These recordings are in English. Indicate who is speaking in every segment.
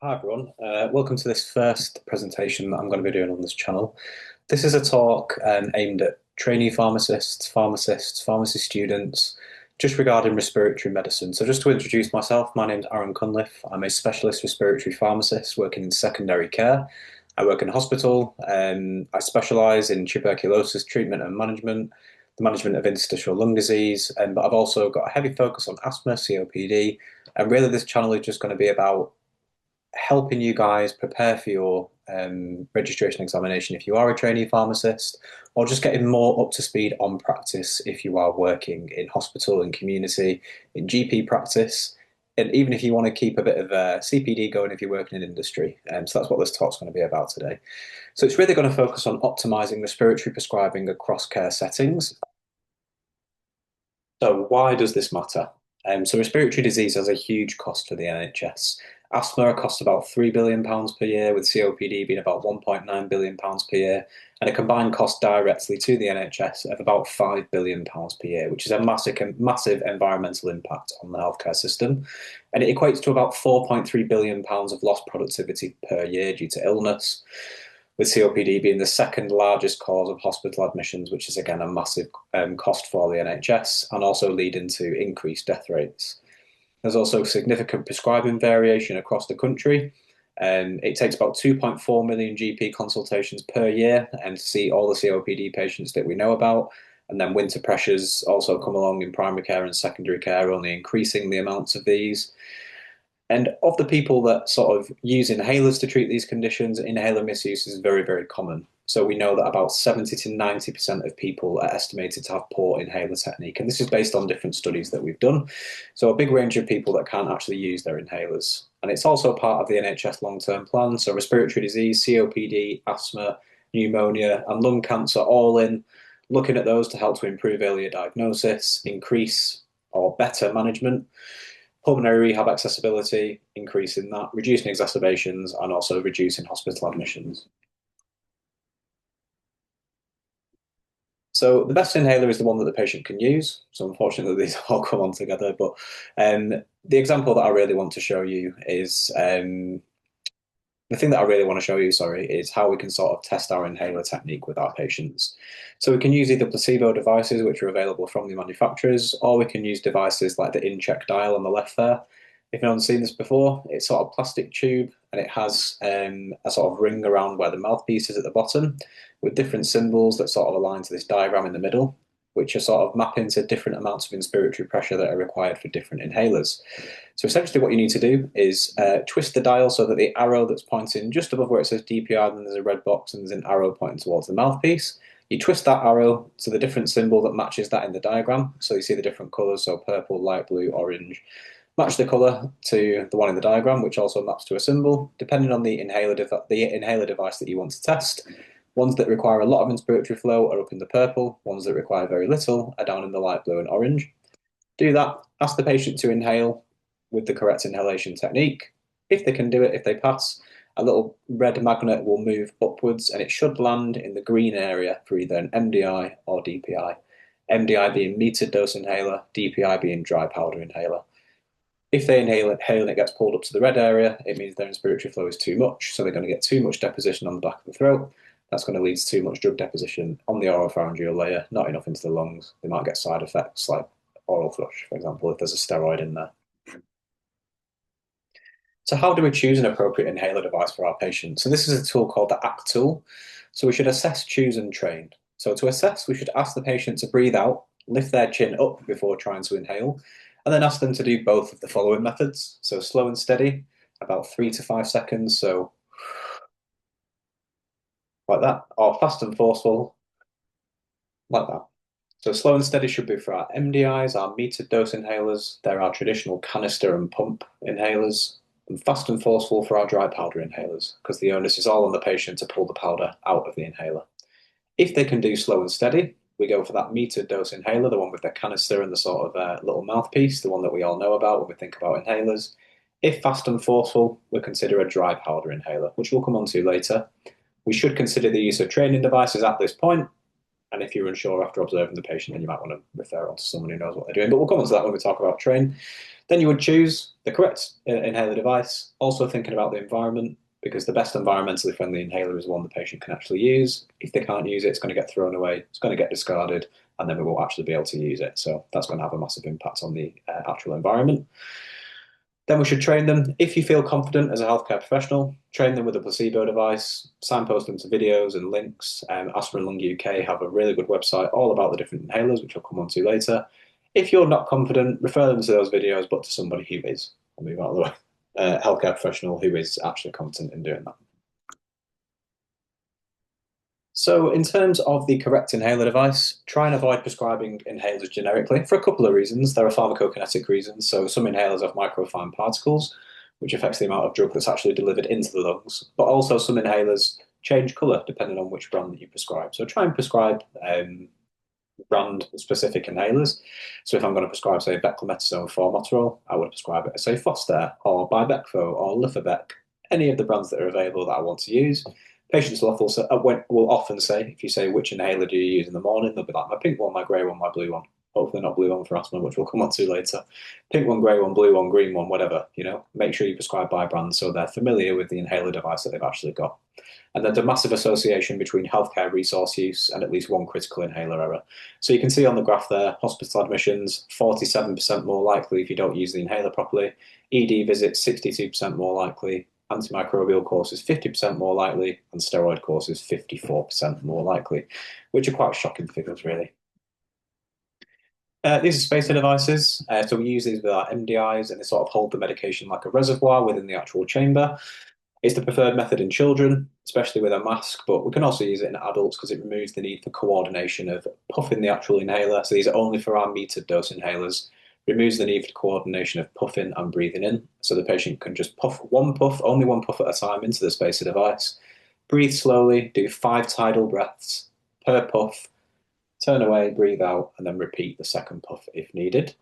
Speaker 1: Hi everyone, welcome to this first presentation that I'm going to be doing on this channel. This is a talk aimed at trainee pharmacists, pharmacy students, just regarding respiratory medicine. So just to introduce myself, my name's Aaron Cunliffe. I'm a specialist respiratory pharmacist working in secondary care. I work in hospital. I specialise in tuberculosis treatment and management, the management of interstitial lung disease, but I've also got a heavy focus on asthma, COPD, and really this channel is just going to be about helping you guys prepare for your registration examination if you are a trainee pharmacist, or just getting more up to speed on practice if you are working in hospital and community, in GP practice, and even if you want to keep a bit of CPD going if you're working in industry. So that's what this talk's going to be about today. So it's really going to focus on optimizing respiratory prescribing across care settings. So why does this matter? So respiratory disease has a huge cost for the NHS. Asthma costs about £3 billion per year, with COPD being about £1.9 billion per year, and a combined cost directly to the NHS of about £5 billion per year, which is a massive environmental impact on the healthcare system. And it equates to about £4.3 billion of lost productivity per year due to illness, with COPD being the second largest cause of hospital admissions, which is again a massive cost for the NHS and also leading to increased death rates. There's also significant prescribing variation across the country. It takes about 2.4 million GP consultations per year and to see all the COPD patients that we know about. And then winter pressures also come along in primary care and secondary care, only increasing the amounts of these. And of the people that sort of use inhalers to treat these conditions, inhaler misuse is very, very common. So we know that about 70 to 90% of people are estimated to have poor inhaler technique. And this is based on different studies that we've done. So a big range of people that can't actually use their inhalers. And it's also part of the NHS long-term plan. So respiratory disease, COPD, asthma, pneumonia, and lung cancer all in, looking at those to help to improve earlier diagnosis, increase or better management, pulmonary rehab accessibility, increasing that, reducing exacerbations, and also reducing hospital admissions. So the best inhaler is the one that the patient can use. So unfortunately, these all come on together. But the example that I really want to show you is the thing that I really want to show you, sorry, is how we can sort of test our inhaler technique with our patients. So we can use either placebo devices, which are available from the manufacturers, or we can use devices like the InCheck dial on the left there. If no one's seen this before, it's sort of plastic tube and it has a sort of ring around where the mouthpiece is at the bottom with different symbols that sort of align to this diagram in the middle, which are sort of mapping to different amounts of inspiratory pressure that are required for different inhalers. So essentially what you need to do is twist the dial so that the arrow that's pointing just above where it says DPI, then there's a red box and there's an arrow pointing towards the mouthpiece. You twist that arrow to the different symbol that matches that in the diagram. So you see the different colours, so purple, light blue, orange. Match the colour to the one in the diagram, which also maps to a symbol, depending on the inhaler device that you want to test. Ones that require a lot of inspiratory flow are up in the purple. Ones that require very little are down in the light blue and orange. Do that. Ask the patient to inhale with the correct inhalation technique. If they can do it, if they pass, a little red magnet will move upwards and it should land in the green area for either an MDI or DPI. MDI being metered dose inhaler, DPI being dry powder inhaler. If they inhale and it gets pulled up to the red area, it means their inspiratory flow is too much, so they're going to get too much deposition on the back of the throat. That's going to lead to too much drug deposition on the oropharyngeal layer, not enough into the lungs. They might get side effects like oral thrush, for example, if there's a steroid in there. So how do we choose an appropriate inhaler device for our patients? So this is a tool called the ACT tool. So we should assess, choose, and train. So to assess, we should ask the patient to breathe out, lift their chin up before trying to inhale, and then ask them to do both of the following methods. So slow and steady, about 3 to 5 seconds, so like that, or fast and forceful, like that. So slow and steady should be for our MDIs, our metered dose inhalers. They're our traditional canister and pump inhalers. And fast and forceful for our dry powder inhalers, because the onus is all on the patient to pull the powder out of the inhaler. If they can do slow and steady, we go for that metered dose inhaler, the one with the canister and the sort of little mouthpiece, the one that we all know about when we think about inhalers. If fast and forceful, we'll consider a dry powder inhaler, which we'll come on to later. We should consider the use of training devices at this point, and if you're unsure after observing the patient, then you might want to refer on to someone who knows what they're doing. But we'll come on to that when we talk about train. Then you would choose the correct inhaler device, also thinking about the environment, because the best environmentally friendly inhaler is one the patient can actually use. If they can't use it, it's going to get thrown away, it's going to get discarded, and then we won't actually be able to use it. So that's going to have a massive impact on the actual environment. Then we should train them. If you feel confident as a healthcare professional, train them with a placebo device, signpost them to videos and links. Asthma and Lung UK have a really good website all about the different inhalers, which I'll come on to later. If you're not confident, refer them to those videos, but to somebody who is. I'll move out of the way. Healthcare professional who is actually competent in doing that. So, in terms of the correct inhaler device, try and avoid prescribing inhalers generically for a couple of reasons. There are pharmacokinetic reasons. So, some inhalers have microfine particles, which affects the amount of drug that's actually delivered into the lungs. But also, some inhalers change colour depending on which brand that you prescribe. So, try and prescribe brand specific inhalers. So, if I'm going to prescribe, say, beclomethasone formoterol, I would prescribe it, say, Foster or Bibecvo or Lifabec, any of the brands that are available that I want to use. Patients will often say, if you say, which inhaler do you use in the morning, they'll be like, my pink one, my grey one, my blue one. Hopefully not blue one for asthma, which we'll come on to later. Pink one, grey one, blue one, green one, whatever, make sure you prescribe by brand so they're familiar with the inhaler device that they've actually got. And there's a massive association between healthcare resource use and at least one critical inhaler error. So you can see on the graph there, hospital admissions, 47% more likely if you don't use the inhaler properly. ED visits, 62% more likely. Antimicrobial courses 50% more likely, and steroid courses 54% more likely, which are quite shocking figures, really. These are spacer devices, so we use these with our MDIs, and they sort of hold the medication like a reservoir within the actual chamber. It's the preferred method in children, especially with a mask, but we can also use it in adults because it removes the need for coordination of puffing the actual inhaler. So these are only for our metered dose inhalers. Removes the need for coordination of puffing and breathing in. So the patient can just puff, only one puff at a time into the spacer device. Breathe slowly, do 5 tidal breaths per puff, turn away, breathe out, and then repeat the second puff if needed.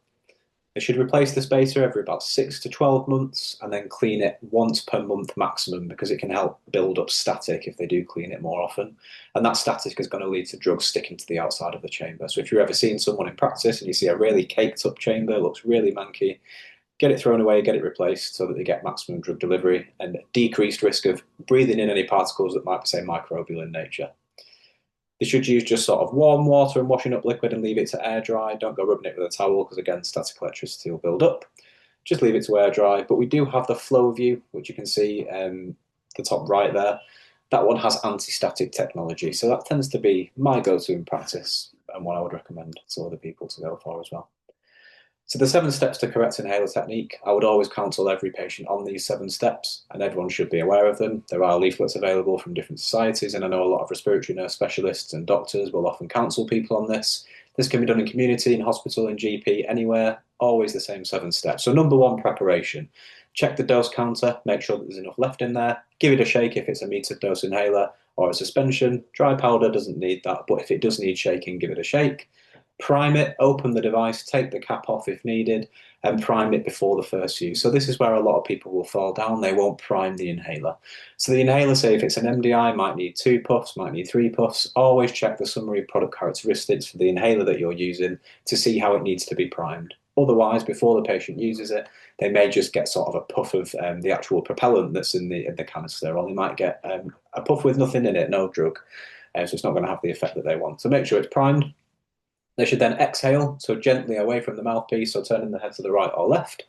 Speaker 1: They should replace the spacer every about 6 to 12 months and then clean it once per month maximum because it can help build up static if they do clean it more often. And that static is going to lead to drugs sticking to the outside of the chamber. So if you're ever seeing someone in practice and you see a really caked up chamber, looks really manky, get it thrown away, get it replaced so that they get maximum drug delivery and decreased risk of breathing in any particles that might be, say, microbial in nature. They should use just sort of warm water and washing up liquid and leave it to air dry. Don't go rubbing it with a towel because, again, static electricity will build up. Just leave it to air dry. But we do have the flow view, which you can see the top right there. That one has anti-static technology. So that tends to be my go-to in practice and what I would recommend to other people to go for as well. So the 7 steps to correct inhaler technique, I would always counsel every patient on these 7 steps, and everyone should be aware of them. There are leaflets available from different societies, and I know a lot of respiratory nurse specialists and doctors will often counsel people on this. This can be done in community, in hospital, in GP, anywhere, always the same 7 steps. So number 1, preparation. Check the dose counter, make sure that there's enough left in there. Give it a shake if it's a metered dose inhaler or a suspension. Dry powder doesn't need that, but if it does need shaking, give it a shake. Prime it, open the device, take the cap off if needed, and prime it before the first use. So this is where a lot of people will fall down. They won't prime the inhaler. So the inhaler, say if it's an MDI, might need 2 puffs, might need 3 puffs. Always check the summary product characteristics for the inhaler that you're using to see how it needs to be primed. Otherwise, before the patient uses it, they may just get sort of a puff of the actual propellant that's in the canister, or they might get a puff with nothing in it, no drug. So it's not going to have the effect that they want. So make sure it's primed. They should then exhale, so gently away from the mouthpiece, so turning the head to the right or left,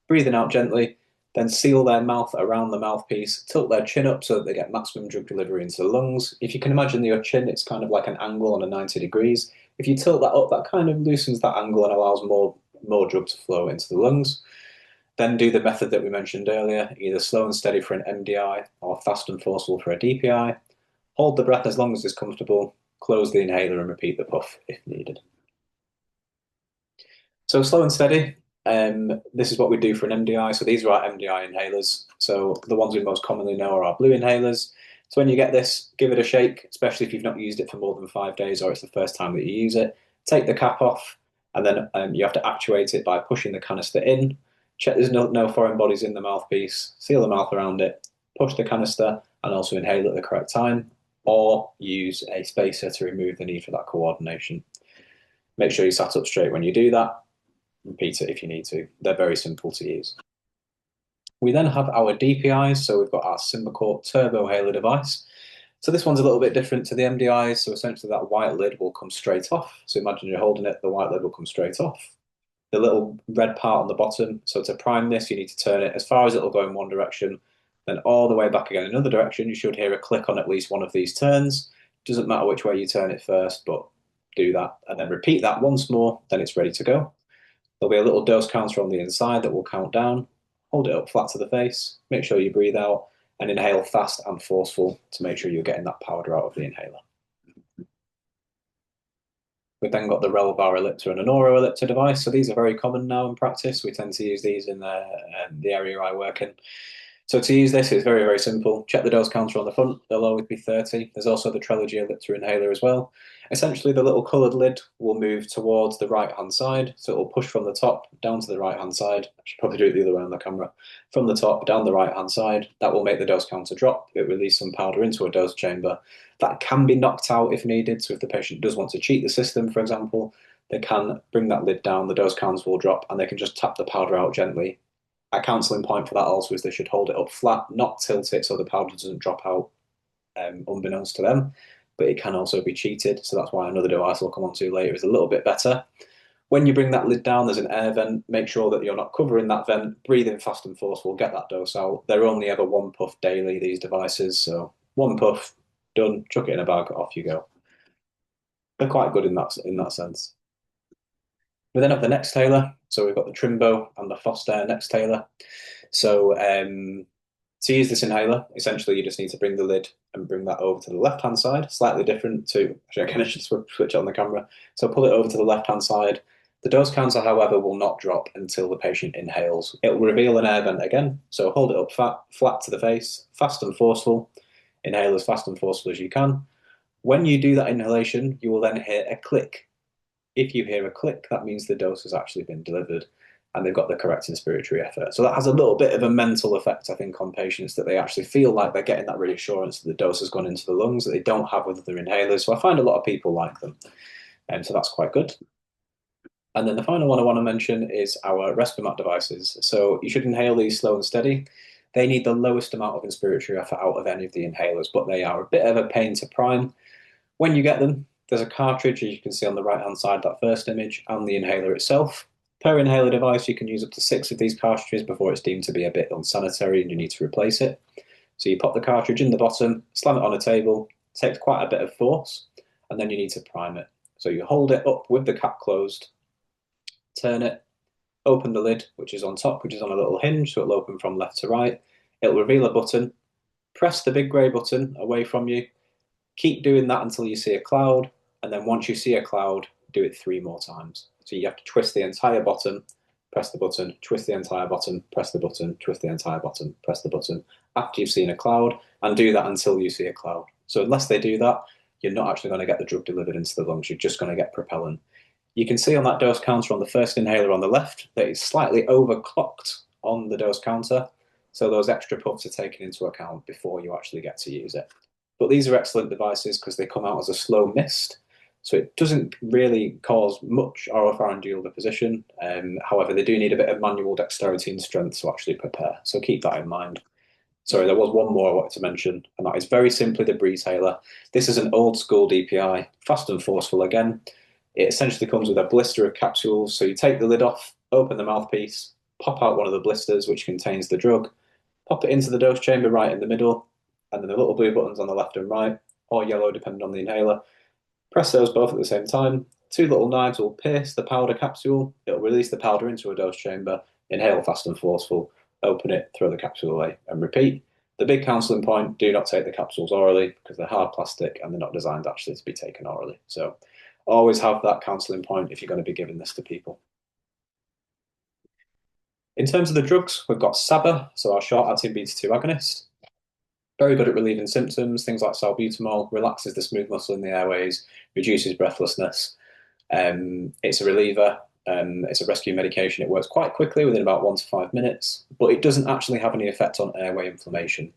Speaker 1: breathing out gently, then seal their mouth around the mouthpiece, tilt their chin up so that they get maximum drug delivery into the lungs. If you can imagine your chin, it's kind of like an angle on a 90 degrees. If you tilt that up, that kind of loosens that angle and allows more drug to flow into the lungs. Then do the method that we mentioned earlier, either slow and steady for an MDI or fast and forceful for a DPI. Hold the breath as long as it's comfortable, close the inhaler and repeat the puff if needed. So slow and steady, this is what we do for an MDI. So these are our MDI inhalers. So the ones we most commonly know are our blue inhalers. So when you get this, give it a shake, especially if you've not used it for more than 5 days or it's the first time that you use it. Take the cap off, and then you have to actuate it by pushing the canister in. Check there's no foreign bodies in the mouthpiece, seal the mouth around it, push the canister, and also inhale at the correct time, or use a spacer to remove the need for that coordination. Make sure you sat up straight when you do that. repeat it if you need to. They're very simple to use. We then have our DPIs, so we've got our Symbicort Turbo Haler device. So this one's a little bit different to the MDIs, so essentially that white lid will come straight off. So imagine you're holding it, the white lid will come straight off. The little red part on the bottom, so to prime this, you need to turn it as far as it'll go in one direction, then all the way back again in another direction. You should hear a click on at least one of these turns. Doesn't matter which way you turn it first, but do that. And then repeat that once more, then it's ready to go. There'll be a little dose counter on the inside that will count down. Hold it up flat to the face, make sure you breathe out, and inhale fast and forceful to make sure you're getting that powder out of the inhaler. We've then got the Relvar Ellipta and an Oro Ellipta device. So these are very common now in practice. We tend to use these in the area I work in. So to use this, it's very, very simple. Check the dose counter on the front. They'll always be 30. There's also the Trelegy Ellipta inhaler as well. Essentially, the little coloured lid will move towards the right-hand side. So it will push from the top down to the right-hand side. I should probably do it the other way on the camera. From the top down the right-hand side. That will make the dose counter drop. It releases some powder into a dose chamber. That can be knocked out if needed. So if the patient does want to cheat the system, for example, they can bring that lid down, the dose counter will drop, and they can just tap the powder out gently. A counselling point for that also is they should hold it up flat, not tilt it so the powder doesn't drop out unbeknownst to them, but it can also be cheated. So that's why another device we'll come on to later is a little bit better. When you bring that lid down, there's an air vent. Make sure that you're not covering that vent. Breathe in fast and forceful, get that dose out. They're only ever one puff daily, these devices. So one puff, done, chuck it in a bag, off you go. They're quite good in that sense. We then have the Nextaler. So we've got the Trimbo and the Foster Nextaler. So to use this inhaler, essentially you just need to bring the lid and bring that over to the left-hand side, slightly different to, actually I should switch it on the camera. So pull it over to the left-hand side. The dose counter, however, will not drop until the patient inhales. It will reveal an air vent again. So hold it up flat to the face, fast and forceful. Inhale as fast and forceful as you can. When you do that inhalation, you will then hear a click. If you hear a click, that means the dose has actually been delivered and they've got the correct inspiratory effort. So that has a little bit of a mental effect, I think, on patients, that they actually feel like they're getting that reassurance that the dose has gone into the lungs that they don't have with other inhalers. So I find a lot of people like them. And so that's quite good. And then the final one I want to mention is our Respimat devices. So you should inhale these slow and steady. They need the lowest amount of inspiratory effort out of any of the inhalers, but they are a bit of a pain to prime. When you get them, there's a cartridge, as you can see on the right-hand side, that first image, and the inhaler itself. Per inhaler device, you can use up to 6 of these cartridges before it's deemed to be a bit unsanitary and you need to replace it. So you pop the cartridge in the bottom, slam it on a table, takes quite a bit of force, and then you need to prime it. So you hold it up with the cap closed, turn it, open the lid, which is on top, which is on a little hinge, so it'll open from left to right. It'll reveal a button. Press the big grey button away from you. Keep doing that until you see a cloud, and then once you see a cloud, do it 3 more times. So you have to twist the entire bottom, press the button, twist the entire bottom, press the button, twist the entire bottom, press the button, after you've seen a cloud, and do that until you see a cloud. So unless they do that, you're not actually going to get the drug delivered into the lungs, you're just going to get propellant. You can see on that dose counter on the first inhaler on the left that it's slightly overclocked on the dose counter, so those extra puffs are taken into account before you actually get to use it. But these are excellent devices because they come out as a slow mist, so it doesn't really cause much oropharyngeal deposition. However, they do need a bit of manual dexterity and strength to actually prepare, so keep that in mind. Sorry, there was one more I wanted to mention, and that is very simply the Breezhaler. This is an old school DPI, fast and forceful again. It essentially comes with a blister of capsules, so you take the lid off, open the mouthpiece, pop out one of the blisters which contains the drug, pop it into the dose chamber right in the middle, and then the little blue buttons on the left and right, or yellow depending on the inhaler. Press those both at the same time. 2 little knives will pierce the powder capsule. It'll release the powder into a dose chamber. Inhale fast and forceful. Open it, throw the capsule away, and repeat. The big counselling point, do not take the capsules orally because they're hard plastic and they're not designed actually to be taken orally. So always have that counselling point if you're going to be giving this to people. In terms of the drugs, we've got SABA, so our short-acting beta-2 agonist. Very good at relieving symptoms, things like salbutamol, relaxes the smooth muscle in the airways, reduces breathlessness. It's a reliever, it's a rescue medication. It works quite quickly within about 1 to 5 minutes, but it doesn't actually have any effect on airway inflammation.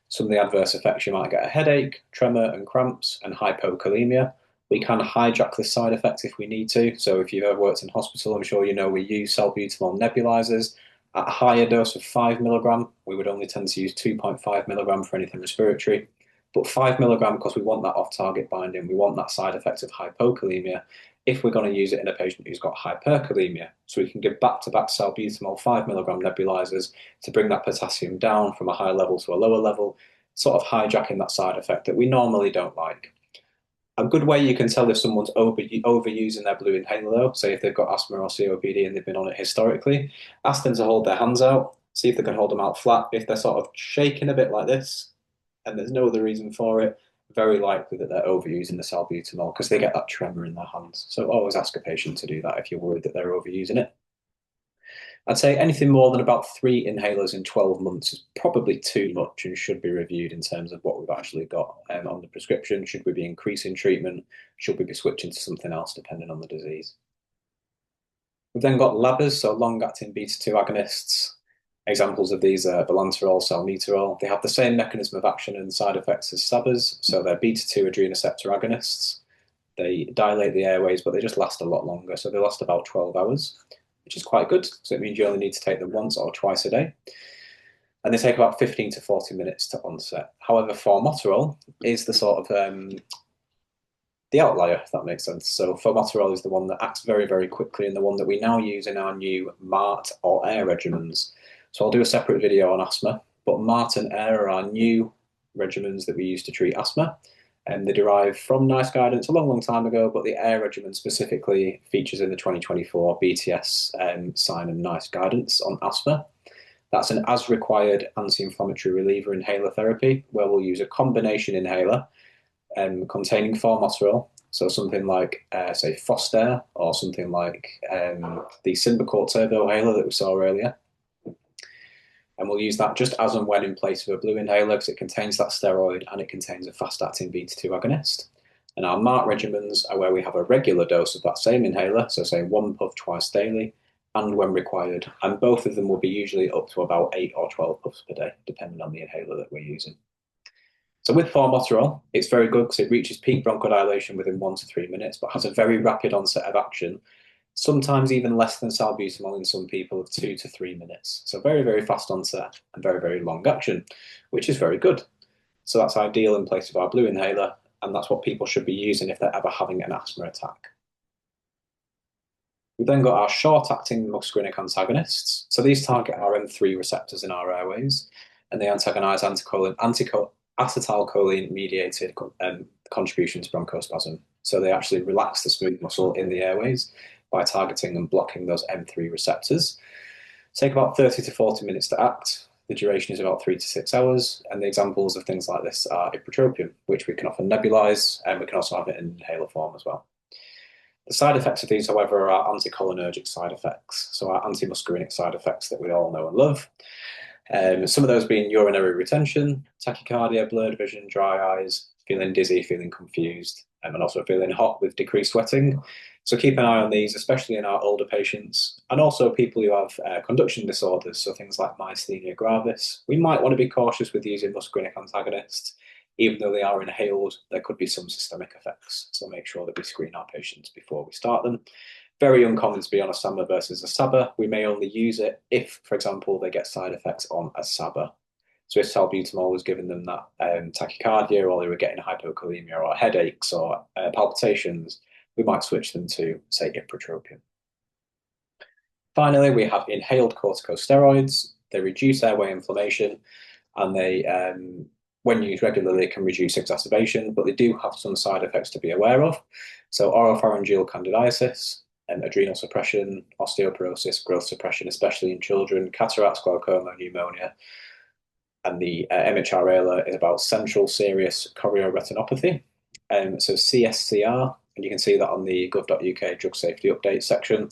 Speaker 1: Some of the adverse effects, you might get a headache, tremor and cramps, and hypokalemia. We can hijack this side effect if we need to. So if you've ever worked in hospital, I'm sure you know we use salbutamol nebulizers at a higher dose of 5 milligram. We would only tend to use 2.5 milligram for anything respiratory. But 5 milligram, because we want that off-target binding, we want that side effect of hypokalemia if we're going to use it in a patient who's got hyperkalemia. So we can give back-to-back salbutamol 5 milligram nebulizers to bring that potassium down from a high level to a lower level, sort of hijacking that side effect that we normally don't like. A good way you can tell if someone's overusing their blue inhaler, though, say if they've got asthma or COPD and they've been on it historically, ask them to hold their hands out, see if they can hold them out flat. If they're sort of shaking a bit like this, and there's no other reason for it, very likely that they're overusing the salbutamol because they get that tremor in their hands. So always ask a patient to do that if you're worried that they're overusing it. I'd say anything more than about 3 inhalers in 12 months is probably too much and should be reviewed in terms of what we've actually got on the prescription. Should we be increasing treatment? Should we be switching to something else depending on the disease? We've then got LABAs, so long-acting beta-2 agonists. Examples of these are bilanterol, salmeterol. They have the same mechanism of action and side effects as SABAs, so they're beta-2 adrenoceptor agonists. They dilate the airways, but they just last a lot longer, so they last about 12 hours, which is quite good. So it means you only need to take them once or twice a day. And they take about 15 to 40 minutes to onset. However, formoterol is the sort of the outlier, if that makes sense. So formoterol is the one that acts very, very quickly and the one that we now use in our new MART or AIR regimens. So I'll do a separate video on asthma, but MART and AIR are our new regimens that we use to treat asthma. And they derive from NICE guidance a long, long time ago, but the AIR regimen specifically features in the 2024 BTS sign and NICE guidance on asthma. That's an as required anti-inflammatory reliever inhaler therapy, where we'll use a combination inhaler containing formoterol, so something like, say, Foster, or something like the Symbicort Turbo inhaler that we saw earlier. And we'll use that just as and when in place of a blue inhaler because it contains that steroid and it contains a fast-acting beta-2 agonist. And our MART regimens are where we have a regular dose of that same inhaler, so say 1 puff twice daily, and when required. And both of them will be usually up to about 8 or 12 puffs per day, depending on the inhaler that we're using. So with formoterol, it's very good because it reaches peak bronchodilation within 1 to 3 minutes, but has a very rapid onset of action, sometimes even less than salbutamol in some people of 2 to 3 minutes. So very, very fast onset and very, very long action, which is very good. So that's ideal in place of our blue inhaler, and that's what people should be using if they're ever having an asthma attack. We've then got our short-acting muscarinic antagonists. So these target our M3 receptors in our airways, and they antagonize acetylcholine-mediated contribution to bronchospasm. So they actually relax the smooth muscle in the airways by targeting and blocking those M3 receptors. Take about 30 to 40 minutes to act. The duration is about 3 to 6 hours, and the examples of things like this are ipratropium, which we can often nebulize, and we can also have it in inhaler form as well. The side effects of these, however, are anticholinergic side effects, so our antimuscarinic side effects that we all know and love. Some of those being urinary retention, tachycardia, blurred vision, dry eyes, feeling dizzy, feeling confused, and also feeling hot with decreased sweating. So keep an eye on these, especially in our older patients, and also people who have conduction disorders, so things like myasthenia gravis. We might want to be cautious with using muscarinic antagonists. Even though they are inhaled, there could be some systemic effects. So make sure that we screen our patients before we start them. Very uncommon to be on a SAMA versus a SABA. We may only use it if, for example, they get side effects on a SABA. So if salbutamol was giving them that tachycardia, or they were getting hypokalemia or headaches or palpitations, we might switch them to, say, ipratropium. Finally, we have inhaled corticosteroids. They reduce airway inflammation, and they, when used regularly, can reduce exacerbation, but they do have some side effects to be aware of. So oropharyngeal candidiasis, adrenal suppression, osteoporosis, growth suppression, especially in children, cataracts, glaucoma, pneumonia. And the MHRA is about central serious chorioretinopathy. So CSCR, and you can see that on the gov.uk drug safety update section.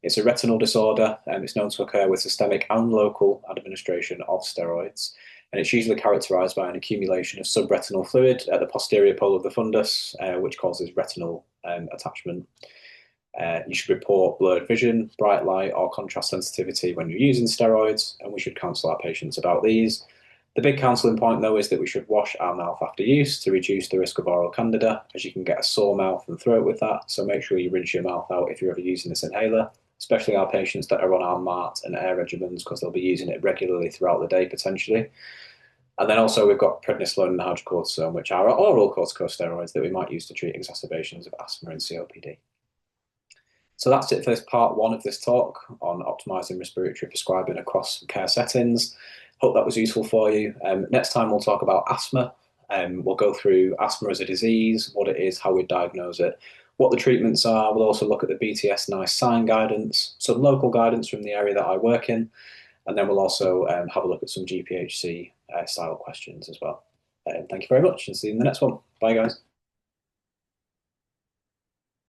Speaker 1: It's a retinal disorder, and it's known to occur with systemic and local administration of steroids. And it's usually characterized by an accumulation of subretinal fluid at the posterior pole of the fundus, which causes retinal attachment. You should report blurred vision, bright light, or contrast sensitivity when you're using steroids, and we should counsel our patients about these. The big counselling point, though, is that we should wash our mouth after use to reduce the risk of oral candida, as you can get a sore mouth and throat with that. So make sure you rinse your mouth out if you're ever using this inhaler, especially our patients that are on our MART and air regimens, because they'll be using it regularly throughout the day potentially. And then also we've got prednisolone and hydrocortisone, which are oral corticosteroids that we might use to treat exacerbations of asthma and COPD. So that's it for this part one of this talk on optimizing respiratory prescribing across care settings. Hope that was useful for you. Next time we'll talk about asthma. We'll go through asthma as a disease, what it is, how we diagnose it, what the treatments are. We'll also look at the BTS NICE sign guidance, some local guidance from the area that I work in, and then we'll also have a look at some GPHC style questions as well. Thank you very much and see you in the next one. Bye, guys.